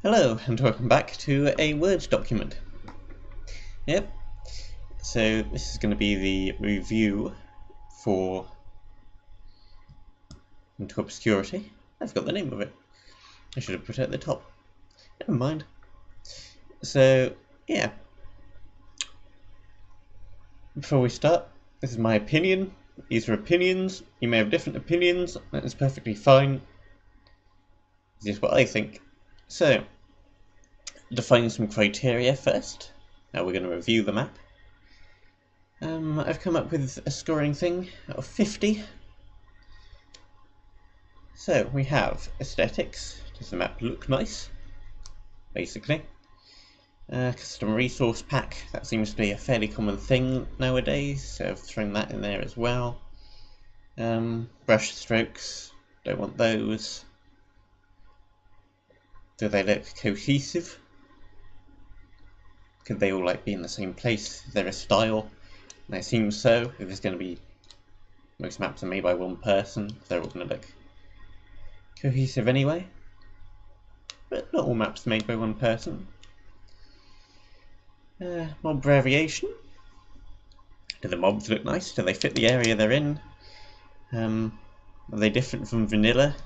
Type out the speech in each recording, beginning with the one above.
Hello, and welcome back to a Word document. Yep, so this is going to be the review for Into Obscurity. I forgot the name of it. I should have put it at the top. Never mind. So, yeah. Before we start, this is my opinion. These are opinions. You may have different opinions. That is perfectly fine. This is what I think. So, defining some criteria first. Now we're going to review the map. I've come up with a scoring thing out of 50. So we have aesthetics. Does the map look nice? Basically. Custom resource pack. That seems to be a fairly common thing nowadays, so I've thrown that in there as well. Brush strokes. Don't want those. Do they look cohesive? Could they all be in the same place? Is there a style? And it seems so. If there's going to be most maps are made by one person, they're all going to look cohesive anyway. But not all maps are made by one person. Mob variation. Do the mobs look nice? Do they fit the area they're in? Are they different from vanilla?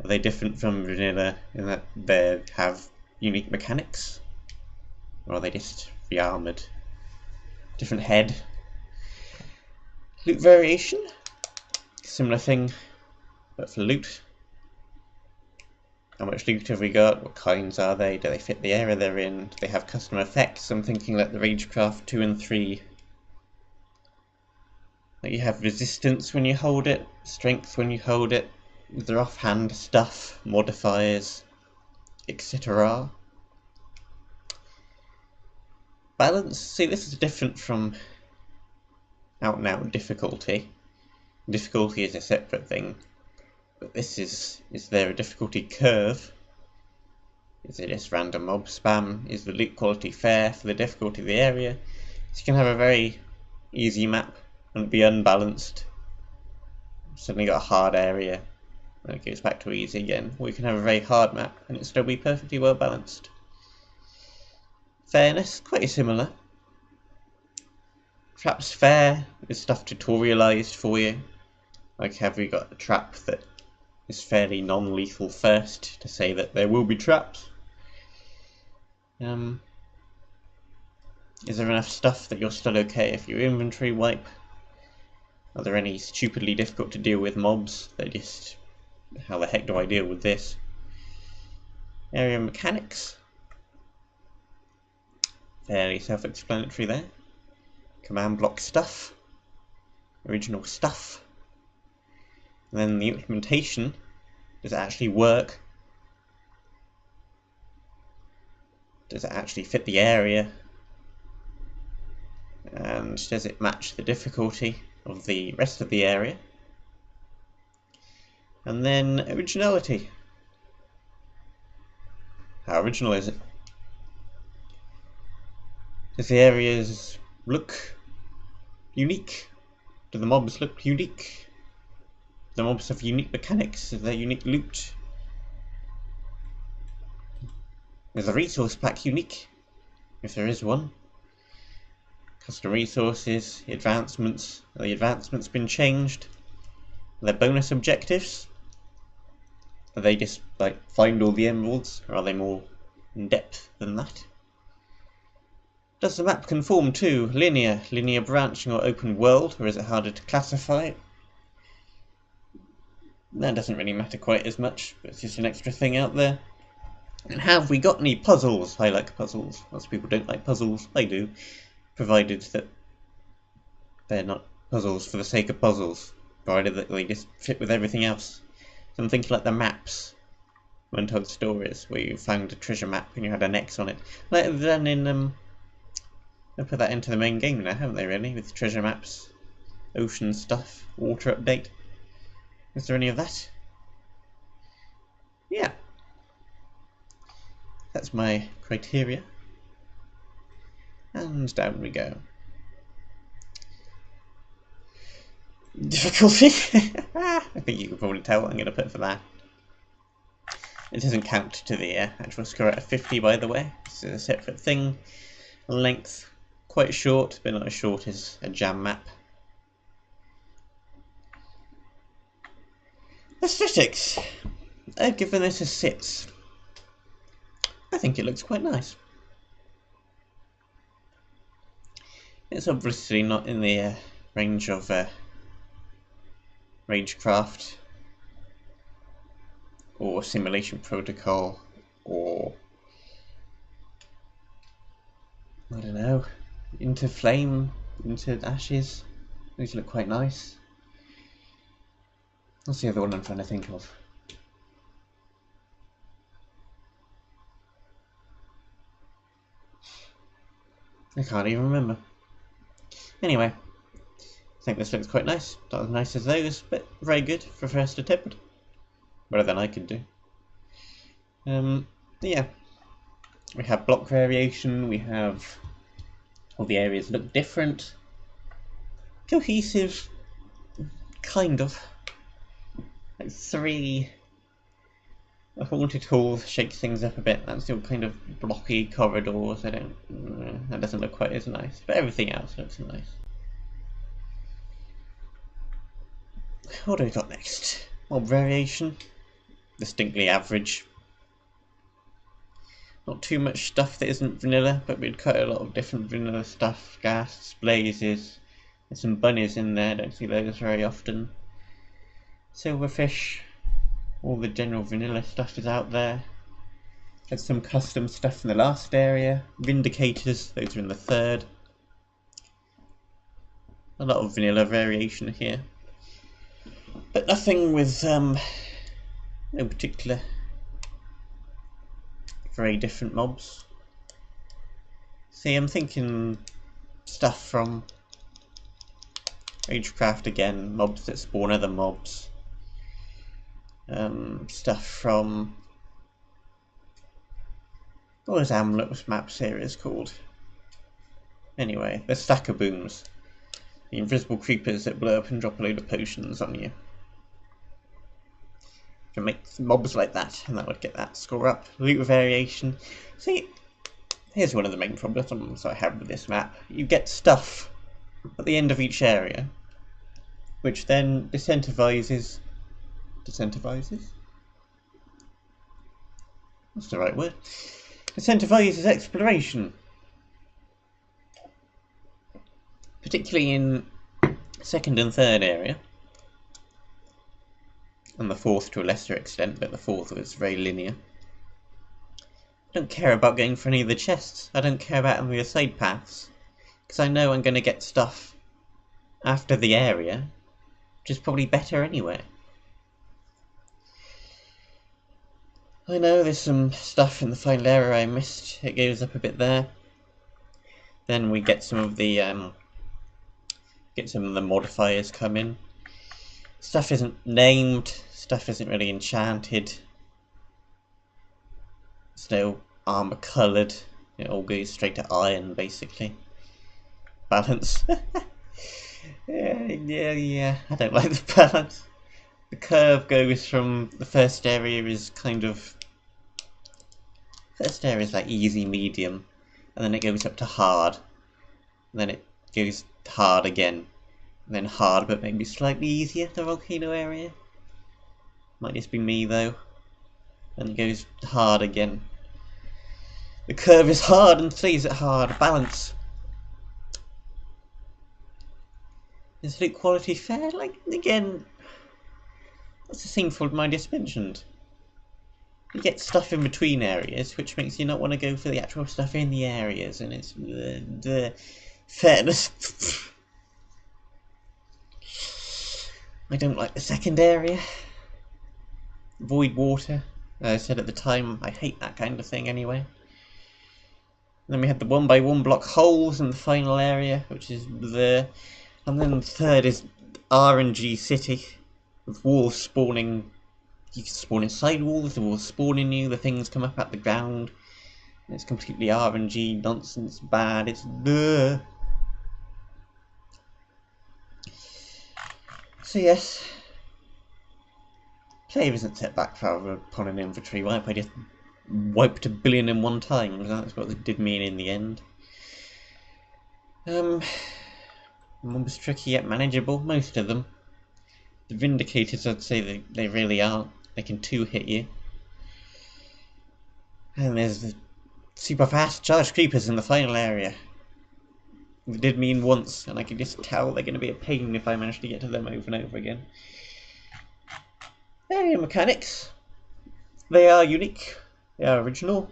Are they different from vanilla in that they have unique mechanics? Or are they just re-armoured? Different head. Loot variation. Similar thing, but for loot. How much loot have we got? What kinds are they? Do they fit the area they're in? Do they have custom effects? I'm thinking like the Ragecraft 2 and 3. Like you have resistance when you hold it, strength when you hold it. Is there offhand stuff, modifiers, etc. Balance. See, this is different from out and out difficulty. Difficulty is a separate thing. But this is there a difficulty curve? Is it just random mob spam? Is the loot quality fair for the difficulty of the area? So you can have a very easy map and be unbalanced. Suddenly got a hard area and it goes back to easy again. Or you can have a very hard map and it still be perfectly well balanced. Fairness, quite similar. Traps fair is stuff tutorialized for you. Like have we got a trap that is fairly non-lethal first to say that there will be traps? Is there enough stuff that you're still okay if you inventory wipe? Are there any stupidly difficult to deal with mobs that just, how the heck do I deal with this? Area mechanics. Fairly self-explanatory there. Command block stuff. Original stuff. And then the implementation. Does it actually work? Does it actually fit the area? And does it match the difficulty of the rest of the area? And then originality. How original is it? Does the areas look unique? Do the mobs look unique? Do the mobs have unique mechanics? Is there unique loot? Is the resource pack unique? If there is one. Custom resources, advancements. Are the advancements been changed? Are there bonus objectives? Are they just find all the emeralds? Or are they more in depth than that? Does the map conform to linear branching or open world, or is it harder to classify? That doesn't really matter quite as much, but it's just an extra thing out there. And have we got any puzzles? I like puzzles. Lots of people don't like puzzles. I do, provided that they're not puzzles for the sake of puzzles, provided that they just fit with everything else. So I'm thinking like the maps, Untold Stories, where you found a treasure map and you had an X on it. Like they've done in they put that into the main game now, haven't they, really? With treasure maps, ocean stuff, water update. Is there any of that? Yeah. That's my criteria. And down we go. Difficulty? I think you can probably tell what I'm going to put for that. It doesn't count to the actual score out of 50, by the way. It's a separate thing. Length, quite short, but not as short as a jam map. Aesthetics. I've given this a 6. I think it looks quite nice. It's obviously not in the range of Ragecraft or Simulation Protocol or, I don't know, Into Flame, Into Ashes. These look quite nice. What's the other one I'm trying to think of? I can't even remember. Anyway, I think this looks quite nice. Not as nice as those, but very good for first attempt. Better than I could do. Yeah. We have block variation, we have all the areas look different. Cohesive, kind of. Like 3 haunted halls shake things up a bit. That's still kind of blocky corridors. That doesn't look quite as nice, but everything else looks nice. What do we got next? Mob variation, distinctly average. Not too much stuff that isn't vanilla, but we'd cut a lot of different vanilla stuff. Ghasts, blazes, there's some bunnies in there, don't see those very often. Silverfish, all the general vanilla stuff is out there. Had some custom stuff in the last area. Vindicators, those are in the 3rd. A lot of vanilla variation here. But nothing with no particular very different mobs. See, I'm thinking stuff from Ragecraft again, mobs that spawn other mobs. Stuff from, what is Amulet's map series called? Anyway, the stacker booms. The invisible creepers that blow up and drop a load of potions on you. You can make mobs like that, and that would get that score up. Loot variation. See, here's one of the main problems I have with this map. You get stuff at the end of each area, which then disincentivizes. What's the right word? Disincentivizes exploration. Particularly in 2nd and 3rd area. And the 4th to a lesser extent, but the 4th was very linear. I don't care about going for any of the chests. I don't care about any of the side paths. Because I know I'm going to get stuff after the area, which is probably better anyway. I know there's some stuff in the final area I missed. It goes up a bit there. Then we get some of the modifiers come in. Stuff isn't named. Stuff isn't really enchanted. It's no armor coloured. It all goes straight to iron, basically. Balance. Yeah. I don't like the balance. The curve goes from the first area is kind of. First area is like easy, medium, and then it goes up to hard. And then it goes hard again. And then hard, but maybe slightly easier, the volcano area. Might just be me though. And it goes hard again. The curve is hard and stays at hard. Balance. Is loot quality fair? Like, again, that's the same fault I just mentioned. You get stuff in between areas, which makes you not want to go for the actual stuff in the areas, and it's the fairness. I don't like the 2nd area. Void water. As I said at the time, I hate that kind of thing anyway. And then we had the 1x1 block holes in the final area, which is there. And then the 3rd is RNG City, with walls spawning. You can spawn inside walls, the walls spawn in you, the things come up at the ground. And it's completely RNG, nonsense, bad, it's bleh. So yes, Save isn't set back far upon an inventory wipe. I just wiped 1 billion in one time. That's what it did mean in the end. Mobs tricky yet manageable, most of them. The Vindicators, I'd say they really aren't. They can 2-hit you. And there's the super fast charged creepers in the final area. It did mean once, and I can just tell they're going to be a pain if I manage to get to them over and over again. Area mechanics. They are unique. They are original.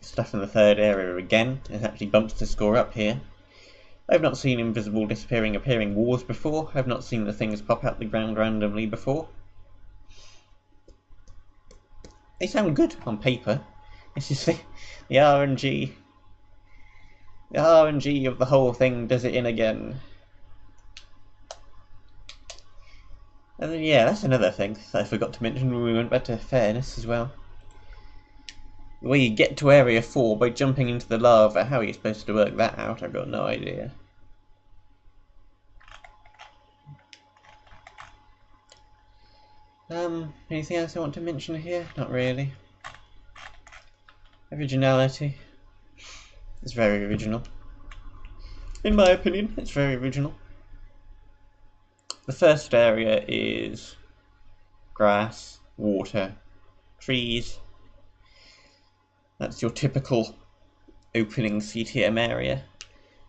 Stuff in the third area again. It actually bumps the score up here. I've not seen invisible disappearing appearing wars before. I've not seen the things pop out the ground randomly before. They sound good on paper. It's just the RNG. The RNG of the whole thing does it in again. And then, yeah, that's another thing that I forgot to mention when we went back to fairness as well. The way you get to Area 4 by jumping into the lava, how are you supposed to work that out? I've got no idea. Anything else I want to mention here? Not really. Originality. It's very original. In my opinion, it's very original. The first area is grass, water, trees. That's your typical opening CTM area.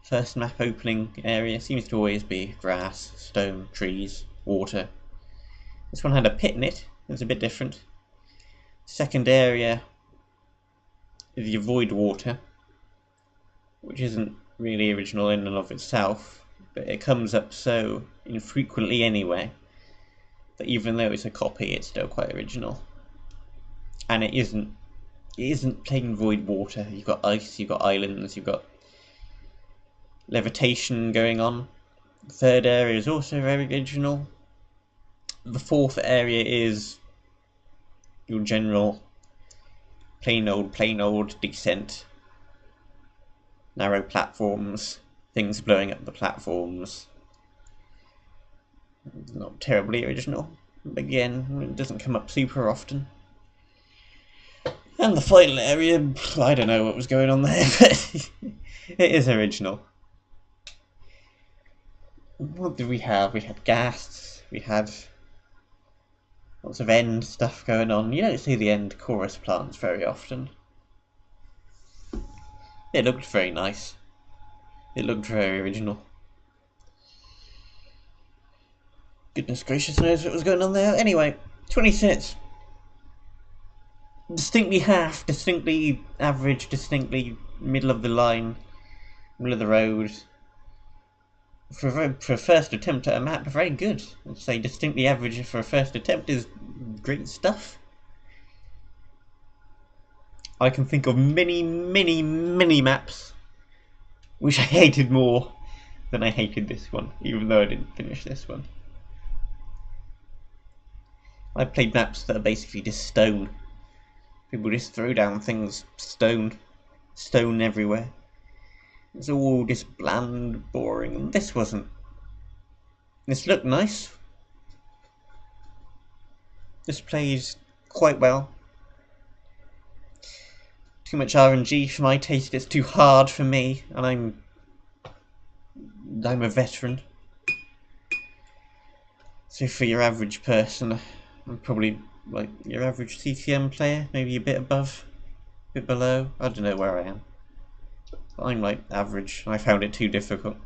First map opening area seems to always be grass, stone, trees, water. This one had a pit in it. It's a bit different. Second area is you avoid water, which isn't really original in and of itself, but it comes up so infrequently anyway that even though it's a copy, it's still quite original. And it isn't plain void water. You've got ice, you've got islands, you've got levitation going on. The third area is also very original. The fourth area is your general plain old descent. Narrow platforms, things blowing up the platforms. Not terribly original. But again, it doesn't come up super often. And the final area, I don't know what was going on there, but it is original. What did we have? We had ghasts, we had lots of end stuff going on. You don't see the end chorus plants very often. It looked very nice. It looked very original. Goodness gracious knows what was going on there. Anyway, 20 cents. Distinctly half, distinctly average, distinctly middle of the line, middle of the road. For a first attempt at a map, very good. I'd say distinctly average for a first attempt is great stuff. I can think of many maps which I hated more than I hated this one, even though I didn't finish this one. I played maps that are basically just stone. People just throw down things, stone everywhere. It's all just bland, boring, and this wasn't. This looked nice. This plays quite well. Too much RNG for my taste, it's too hard for me, and I'm a veteran. So for your average person, I'm probably like your average CTM player, maybe a bit above, a bit below. I don't know where I am. I'm like average. I found it too difficult.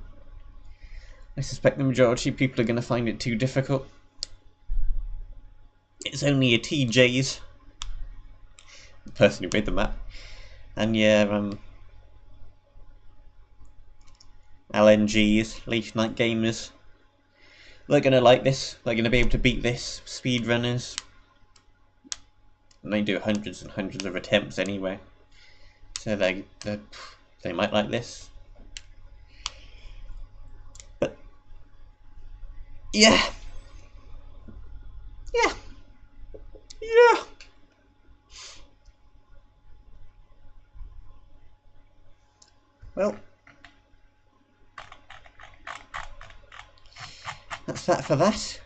I suspect the majority of people are going to find it too difficult. It's only a TJ's, the person who made the map, and yeah, LNGs, late night gamers. They're going to like this. They're going to be able to beat this. Speedrunners. And they do hundreds and hundreds of attempts anyway. So they might like this. But yeah. Well, that's that for that.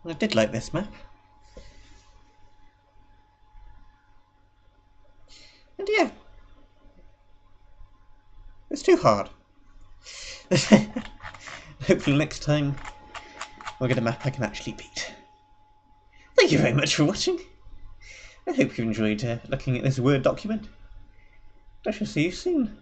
I did like this map. And yeah, it's too hard. Hopefully next time we'll get a map I can actually beat. Thank you very much for watching. I hope you enjoyed looking at this Word document. I shall see you soon.